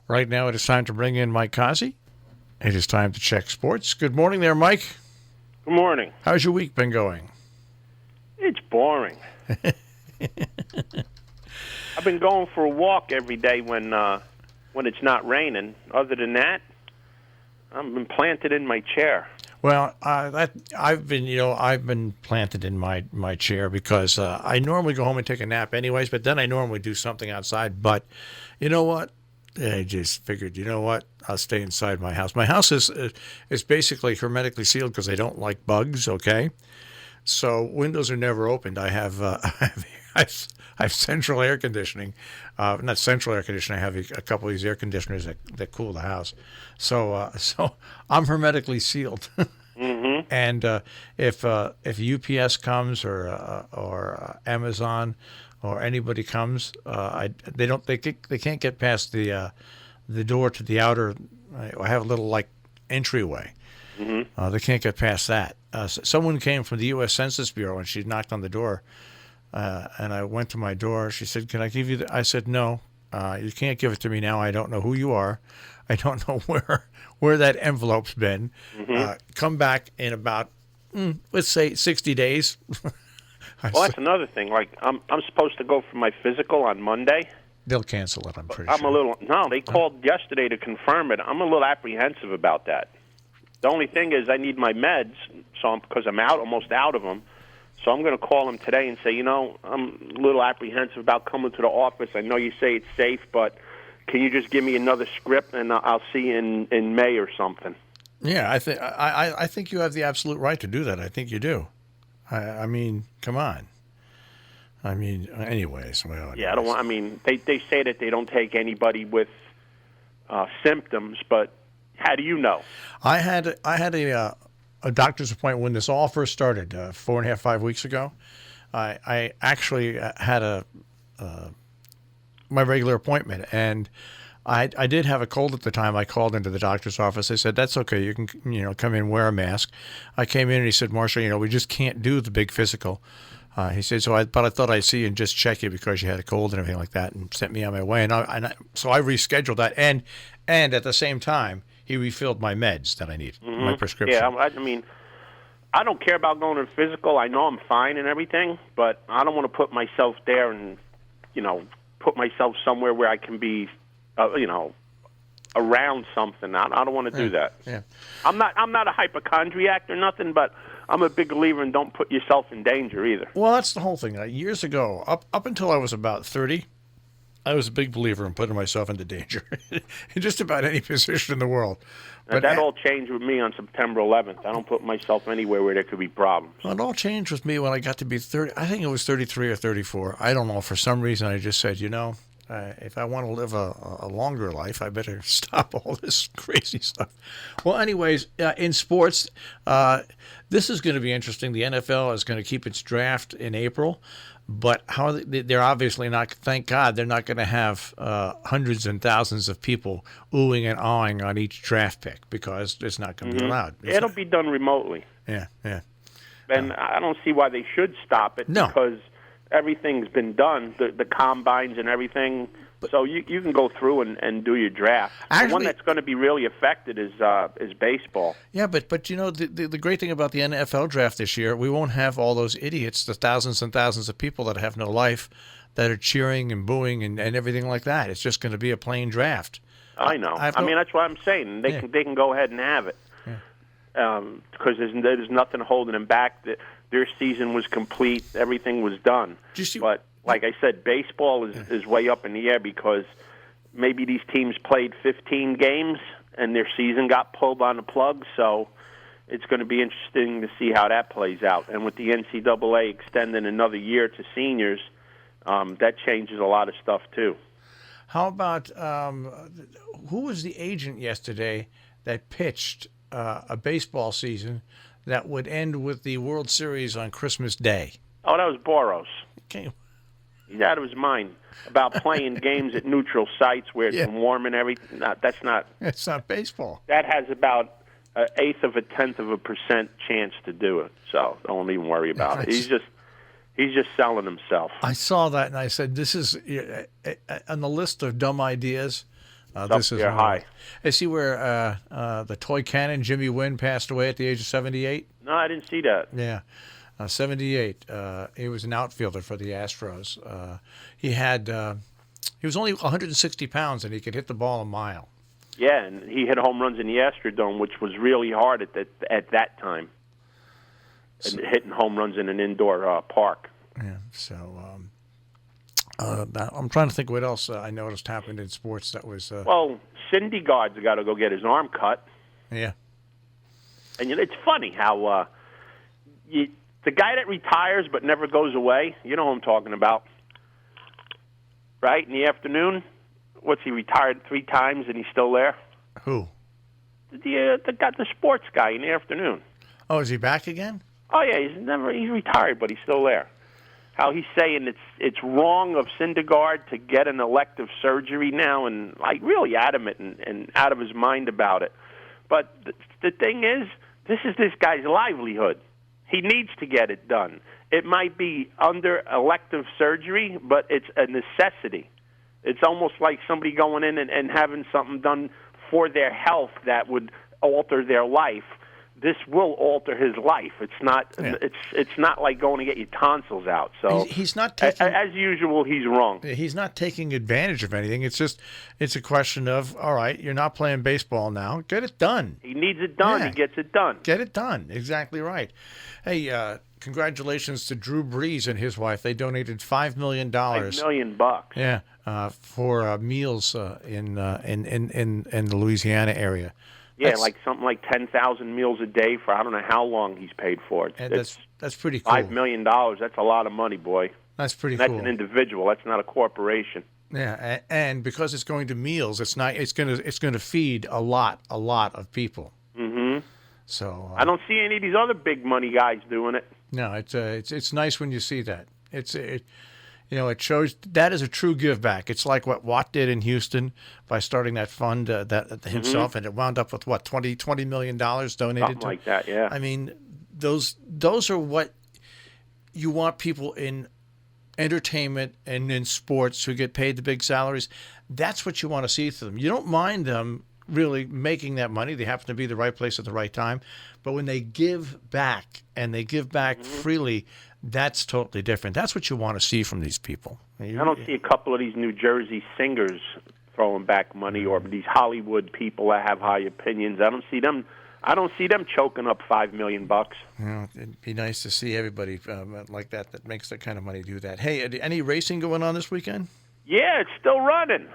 Right now it is time to bring in Mike Cozzi. It is time to check sports. Good morning there, Mike. Good morning. How's your week been going? It's boring. I've been going for a walk every day when it's not raining. Other than that, I've been planted in my chair. Well, I've been planted in my chair because I normally go home and take a nap anyways, but then I normally do something outside. But you know what? I just figured, you know what? I'll stay inside my house. My house is basically hermetically sealed because I don't like bugs. Okay, so windows are never opened. I have I have central air conditioning, not central air conditioning. I have a couple of these air conditioners that cool the house. So I'm hermetically sealed. Mm-hmm. And if UPS comes or Amazon or anybody comes, they can't get past the door to the outer. I have a little like entryway. Mm-hmm. They can't get past that. Someone came from the U.S. Census Bureau and she knocked on the door, and I went to my door. She said, "Can I give you?" I said, "No, you can't give it to me now. I don't know who you are. I don't know where that envelope's been. Mm-hmm. Come back in about let's say 60 days." Well, that's another thing. Like I'm supposed to go for my physical on Monday. They'll cancel it. I'm pretty sure. They called yesterday to confirm it. I'm a little apprehensive about that. The only thing is I need my meds, because I'm almost out of them. So I'm going to call them today and say, I'm a little apprehensive about coming to the office. I know you say it's safe, but can you just give me another script and I'll see you in May or something? Yeah, I think you have the absolute right to do that. I think you do. I mean, come on. I mean, anyways. Well, anyways. Yeah, they say that they don't take anybody with symptoms, but how do you know? I had a doctor's appointment when this all first started 4.5 weeks ago. I actually had my regular appointment, and I did have a cold at the time. I called into the doctor's office. They said, "That's okay. You can come in, wear a mask." I came in and he said, "Marshall, we just can't do the big physical." He said, but I thought I'd see you and just check you because you had a cold and everything like that, and sent me on my way. So I rescheduled that, and at the same time, he refilled my meds that I need, my prescription. Yeah, I don't care about going to the physical. I know I'm fine and everything, but I don't want to put myself there and, put myself somewhere where I can be, around something. I don't want to do that. Yeah. I'm not a hypochondriac or nothing, but I'm a big believer in don't put yourself in danger either. Well, that's the whole thing. Years ago, up until I was about 30, I was a big believer in putting myself into danger in just about any position in the world. But that all changed with me on September 11th. I don't put myself anywhere where there could be problems. Well, it all changed with me when I got to be 30. I think it was 33 or 34. I don't know. For some reason, I just said, if I want to live a longer life, I better stop all this crazy stuff. Well, anyways, in sports, this is going to be interesting. The NFL is going to keep its draft in April, but they're obviously not. Thank God, they're not going to have hundreds and thousands of people oohing and awing on each draft pick because it's not going to be allowed. It'll be done remotely. Yeah. And I don't see why they should stop it. No. Because everything's been done, the combines and everything. So you can go through and do your draft. Actually, the one that's going to be really affected is baseball. Yeah, but the great thing about the NFL draft this year, we won't have all those idiots, the thousands and thousands of people that have no life, that are cheering and booing and everything like that. It's just going to be a plain draft. I know. That's what I'm saying. They can go ahead and have it. Because there's nothing holding them back. Their season was complete. Everything was done. But like I said, baseball is way up in the air because maybe these teams played 15 games and their season got pulled on the plug. So it's going to be interesting to see how that plays out. And with the NCAA extending another year to seniors, that changes a lot of stuff too. How about who was the agent yesterday that pitched a baseball season that would end with the World Series on Christmas Day? Oh, that was Boros. Okay. He's out of his mind about playing games at neutral sites where it's warm and everything. That's not. It's not baseball. That has about 1/8 of a 1/10% chance to do it. So don't even worry about it. He's just selling himself. I saw that and I said, "This is on the list of dumb ideas This is high. I see where the toy cannon Jimmy Wynn passed away at the age of 78. No, I didn't see that. Yeah, 78. He was an outfielder for the Astros. He was only 160 pounds, and he could hit the ball a mile. Yeah, and he hit home runs in the Astrodome, which was really hard at that time. And hitting home runs in an indoor park. Yeah, so I'm trying to think what else I noticed happened in sports that was... Well, Syndergaard's got to go get his arm cut. Yeah. And it's funny how the guy that retires but never goes away, you know who I'm talking about, right? In the afternoon, what's he retired 3 times and he's still there? Who? The sports guy in the afternoon. Oh, is he back again? Oh yeah, he's retired, but he's still there. How he's saying it's wrong of Syndergaard to get an elective surgery now, and like really adamant and out of his mind about it. But the thing is, this is this guy's livelihood. He needs to get it done. It might be under elective surgery, but it's a necessity. It's almost like somebody going in and having something done for their health that would alter their life. This will alter his life. It's not. Yeah. It's not like going to get your tonsils out. So he's not taking, as usual. He's wrong. He's not taking advantage of anything. It's a question of, all right, you're not playing baseball now. Get it done. He needs it done. Yeah. He gets it done. Get it done. Exactly right. Hey, congratulations to Drew Brees and his wife. They donated $5 million. $5 million. Yeah, for meals in the Louisiana area. Yeah, like something like 10,000 meals a day for I don't know how long he's paid for it. That's pretty cool. $5 million. That's a lot of money, boy. That's pretty cool. That's an individual. That's not a corporation. Yeah, and because it's going to meals, it's going to feed a lot of people. Mm-hmm. So I don't see any of these other big money guys doing it. No, it's nice when you see that. It shows that is a true give back. It's like what Watt did in Houston by starting that fund himself, and it wound up with what $20 million donated. Something like that, yeah. I mean, those are what you want people in entertainment and in sports who get paid the big salaries. That's what you want to see through them. You don't mind them really making that money. They happen to be the right place at the right time. But when they give back, and they give back freely, that's totally different. That's what you want to see from these people. I don't see a couple of these New Jersey singers throwing back money, or these Hollywood people that have high opinions. I don't see them choking up $5 million. It'd be nice to see everybody like that makes that kind of money do that. Hey, any racing going on this weekend? Yeah, it's still running.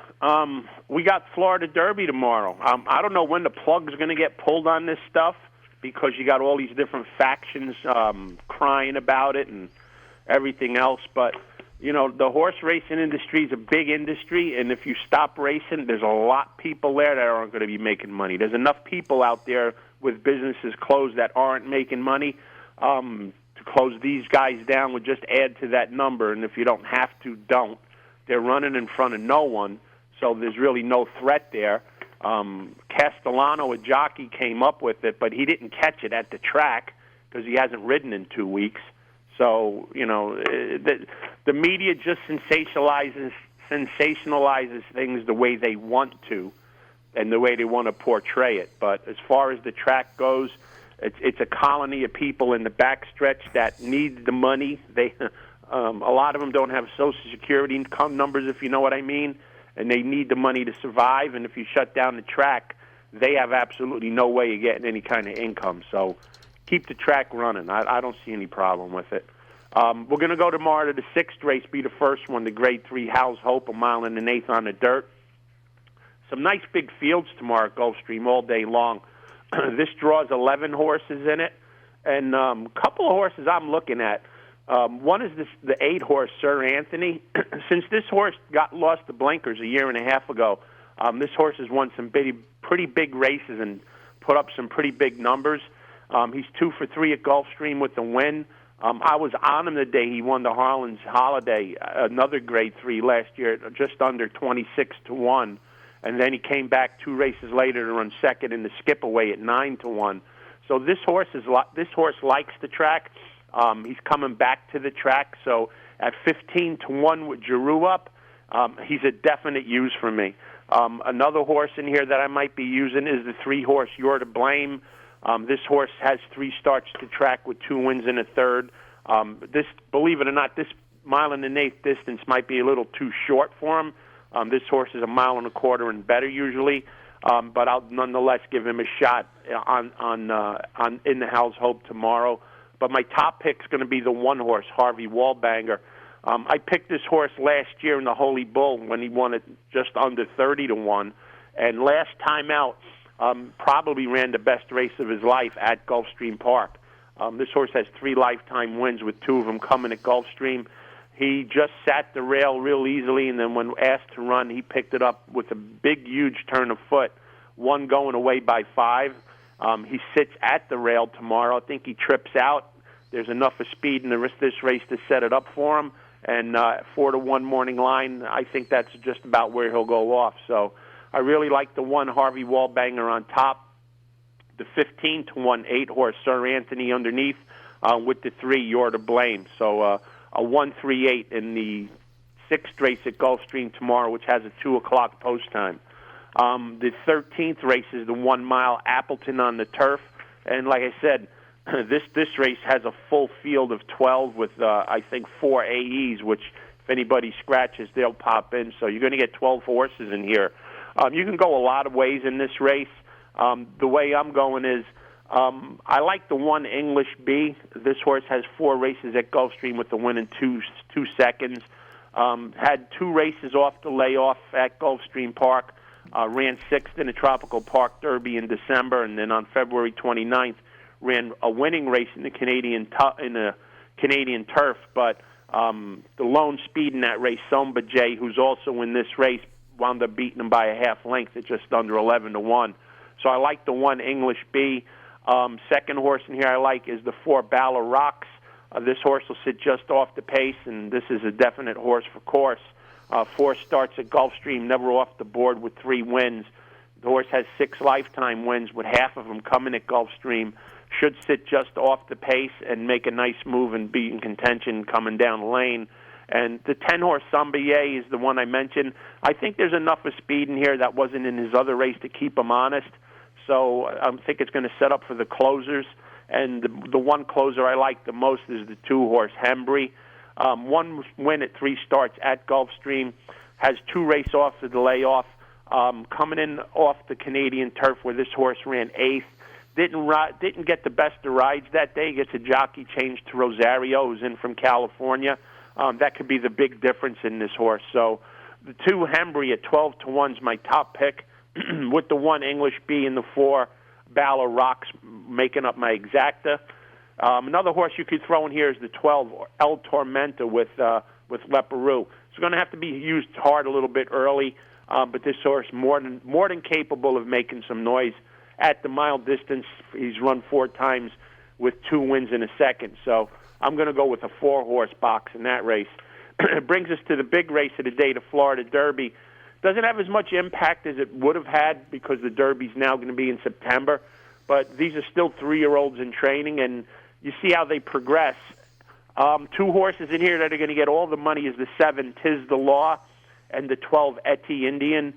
We got Florida Derby tomorrow. I don't know when the plug's going to get pulled on this stuff, because you got all these different factions crying about it and everything else. But, the horse racing industry is a big industry, and if you stop racing, there's a lot of people there that aren't going to be making money. There's enough people out there with businesses closed that aren't making money. To close these guys down would just add to that number, and if you don't have to, don't. They're running in front of no one, so there's really no threat there. Castellano, a jockey, came up with it, but he didn't catch it at the track because he hasn't ridden in 2 weeks. So, the media just sensationalizes things the way they want to and the way they want to portray it. But as far as the track goes, it's a colony of people in the backstretch that need the money. They a lot of them don't have Social Security income numbers, if you know what I mean, and they need the money to survive. And if you shut down the track, they have absolutely no way of getting any kind of income. So keep the track running. I don't see any problem with it. We're going to go tomorrow to the 6th race, be the first one, the Grade 3 How's Hope, 1 mile and an eighth on the dirt. Some nice big fields tomorrow at Gulfstream all day long. This draws 11 horses in it, and a couple of horses I'm looking at. One is the 8-horse Sir Anthony. Since this horse lost the blinkers a year and a half ago, this horse has won some pretty big races and put up some pretty big numbers. He's 2 for 3 at Gulfstream with the Wynn. I was on him the day he won the Harlan's Holiday, another Grade 3 last year, just under 26-1. And then he came back 2 races later to run second in the skip away at 9-1. So this horse likes the track. He's coming back to the track. So at 15-1 with Giroux up, he's a definite use for me. Another horse in here that I might be using is the 3-horse You're to Blame. This horse has 3 starts to track with 2 wins and a third. This, believe it or not, this 1 1/8 distance might be a little too short for him. This horse is 1 1/4 miles and better usually, but I'll nonetheless give him a shot on in the Howell's Hope tomorrow. But my top pick's going to be the 1-horse Harvey Wallbanger. I picked this horse last year in the Holy Bull when he won it just under 30-1, and last time out probably ran the best race of his life at Gulfstream Park. This horse has 3 lifetime wins with 2 of them coming at Gulfstream. He just sat the rail real easily, and then when asked to run, he picked it up with a big, huge turn of foot, 1 going away by 5. He sits at the rail tomorrow. I think he trips out. There's enough of speed in this race to set it up for him. And 4-1 morning line, I think that's just about where he'll go off. So I really like the 1 Harvey Wallbanger on top, the 15-1 8-horse Sir Anthony underneath, with the 3 You're to Blame. So a 1-3-8 in the 6th race at Gulfstream tomorrow, which has a 2 o'clock post time. The 13th race is the 1 mile Appleton on the turf, and like I said, this race has a full field of 12 with, I think, 4 AEs, which if anybody scratches, they'll pop in. So you're going to get 12 horses in here. You can go a lot of ways in this race. The way I'm going is I like the 1 English B. This horse has 4 races at Gulfstream with the win in 2 seconds. Had 2 races off the layoff at Gulfstream Park. Ran 6th in the Tropical Park Derby in December, and then on February 29th, ran a winning race in the Canadian turf, but the lone speed in that race, Somba J, who's also in this race, wound up beating him by a half length at just under 11-1. So I like the 1 English B. Second horse in here I like is the 4 Bala Rocks. This horse will sit just off the pace, and this is a definite horse for course. 4 starts at Gulfstream, never off the board with 3 wins. The horse has 6 lifetime wins, with half of them coming at Gulfstream. Should sit just off the pace and make a nice move and be in contention coming down the lane. And the 10-horse Sombier is the one I mentioned. I think there's enough of speed in here that wasn't in his other race to keep him honest. So I think it's going to set up for the closers. And the 1 closer I like the most is the 2-horse Hembry. 1 win at 3 starts at Gulfstream. Has 2 race offs of the layoff. Coming in off the Canadian turf where this horse ran 8th. Didn't get the best of rides that day. Gets a jockey change to Rosario, who's in from California. That could be the big difference in this horse. So the 2 Hembry at 12-1 is my top pick, with the 1 English B and the 4 Bala Rocks making up my exacta. Another horse you could throw in here is the 12 El Tormenta with Leperoux. It's going to have to be used hard a little bit early, but this horse more than capable of making some noise. At the mile distance, he's run 4 times with 2 wins in a second. So I'm going to go with a 4-horse box in that race. It brings us to the big race of the day, the Florida Derby. Doesn't have as much impact as it would have had because the Derby's now going to be in September. But these are still 3-year-olds in training, and you see how they progress. 2 horses in here that are going to get all the money is the 7, Tis the Law, and the 12, Etty Indian.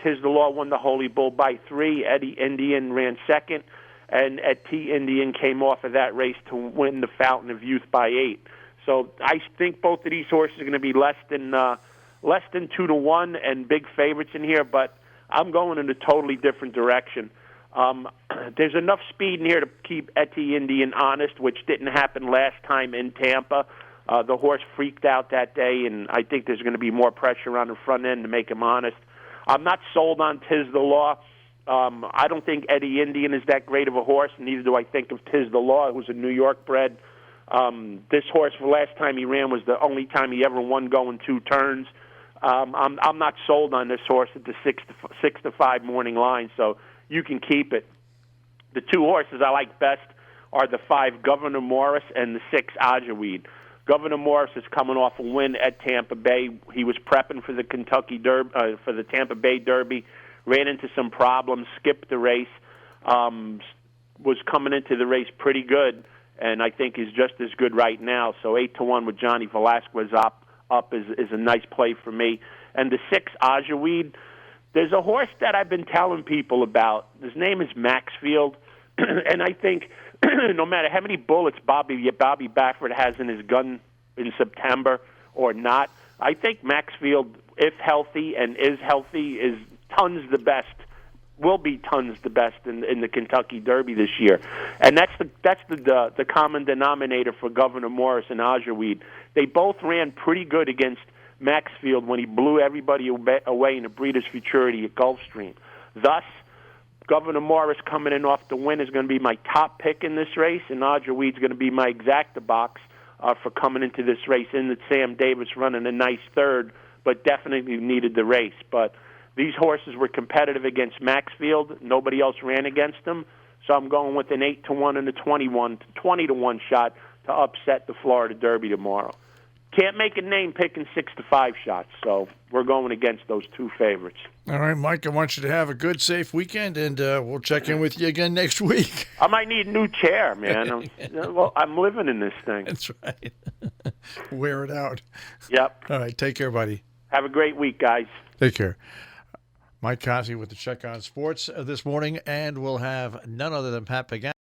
Tis the Law won the Holy Bull by 3. Etty Indian ran 2nd, and Etty Indian came off of that race to win the Fountain of Youth by 8. So I think both of these horses are going to be less than 2-1 and big favorites in here, but I'm going in a totally different direction. There's enough speed in here to keep Etty Indian honest, which didn't happen last time in Tampa. The horse freaked out that day, and I think there's going to be more pressure on the front end to make him honest. I'm not sold on Tis the Law. I don't think Etty Indian is that great of a horse, neither do I think of Tis the Law, who's a New York bred. This horse, the last time he ran, was the only time he ever won going 2 turns. I'm not sold on this horse at the 6-5 morning line, so you can keep it. The 2 horses I like best are the 5 Governor Morris and the 6 Ajaweed. Governor Morris is coming off a win at Tampa Bay. He was prepping for the for the Tampa Bay Derby, ran into some problems, skipped the race, was coming into the race pretty good, and I think is just as good right now. So 8-1 with Johnny Velasquez up is a nice play for me. And the 6 Ajaweed, There's a horse that I've been telling people about. His name is Maxfield, and I think no matter how many bullets Bobby Baffert has in his gun in September or not, I think Maxfield, if healthy and is healthy, is tons the best. Will be tons the best in the Kentucky Derby this year, and that's the common denominator for Governor Morris and Ajaweed. They both ran pretty good against Maxfield when he blew everybody away in the Breeders' Futurity at Gulfstream. Thus, Governor Morris coming in off the win is going to be my top pick in this race, and Ajaweed's going to be my exacta box for coming into this race. In that Sam Davis running a nice third, but definitely needed the race. But these horses were competitive against Maxfield. Nobody else ran against them. So I'm going with an 8-1 and a 20-1 shot to upset the Florida Derby tomorrow. Can't make a name picking 6-5 shots, so we're going against those two favorites. All right, Mike, I want you to have a good, safe weekend, and we'll check in with you again next week. I might need a new chair, man. I'm living in this thing. That's right. Wear it out. Yep. All right, take care, buddy. Have a great week, guys. Take care. Mike Cozzi with the Check on Sports this morning, and we'll have none other than Pat Pagano.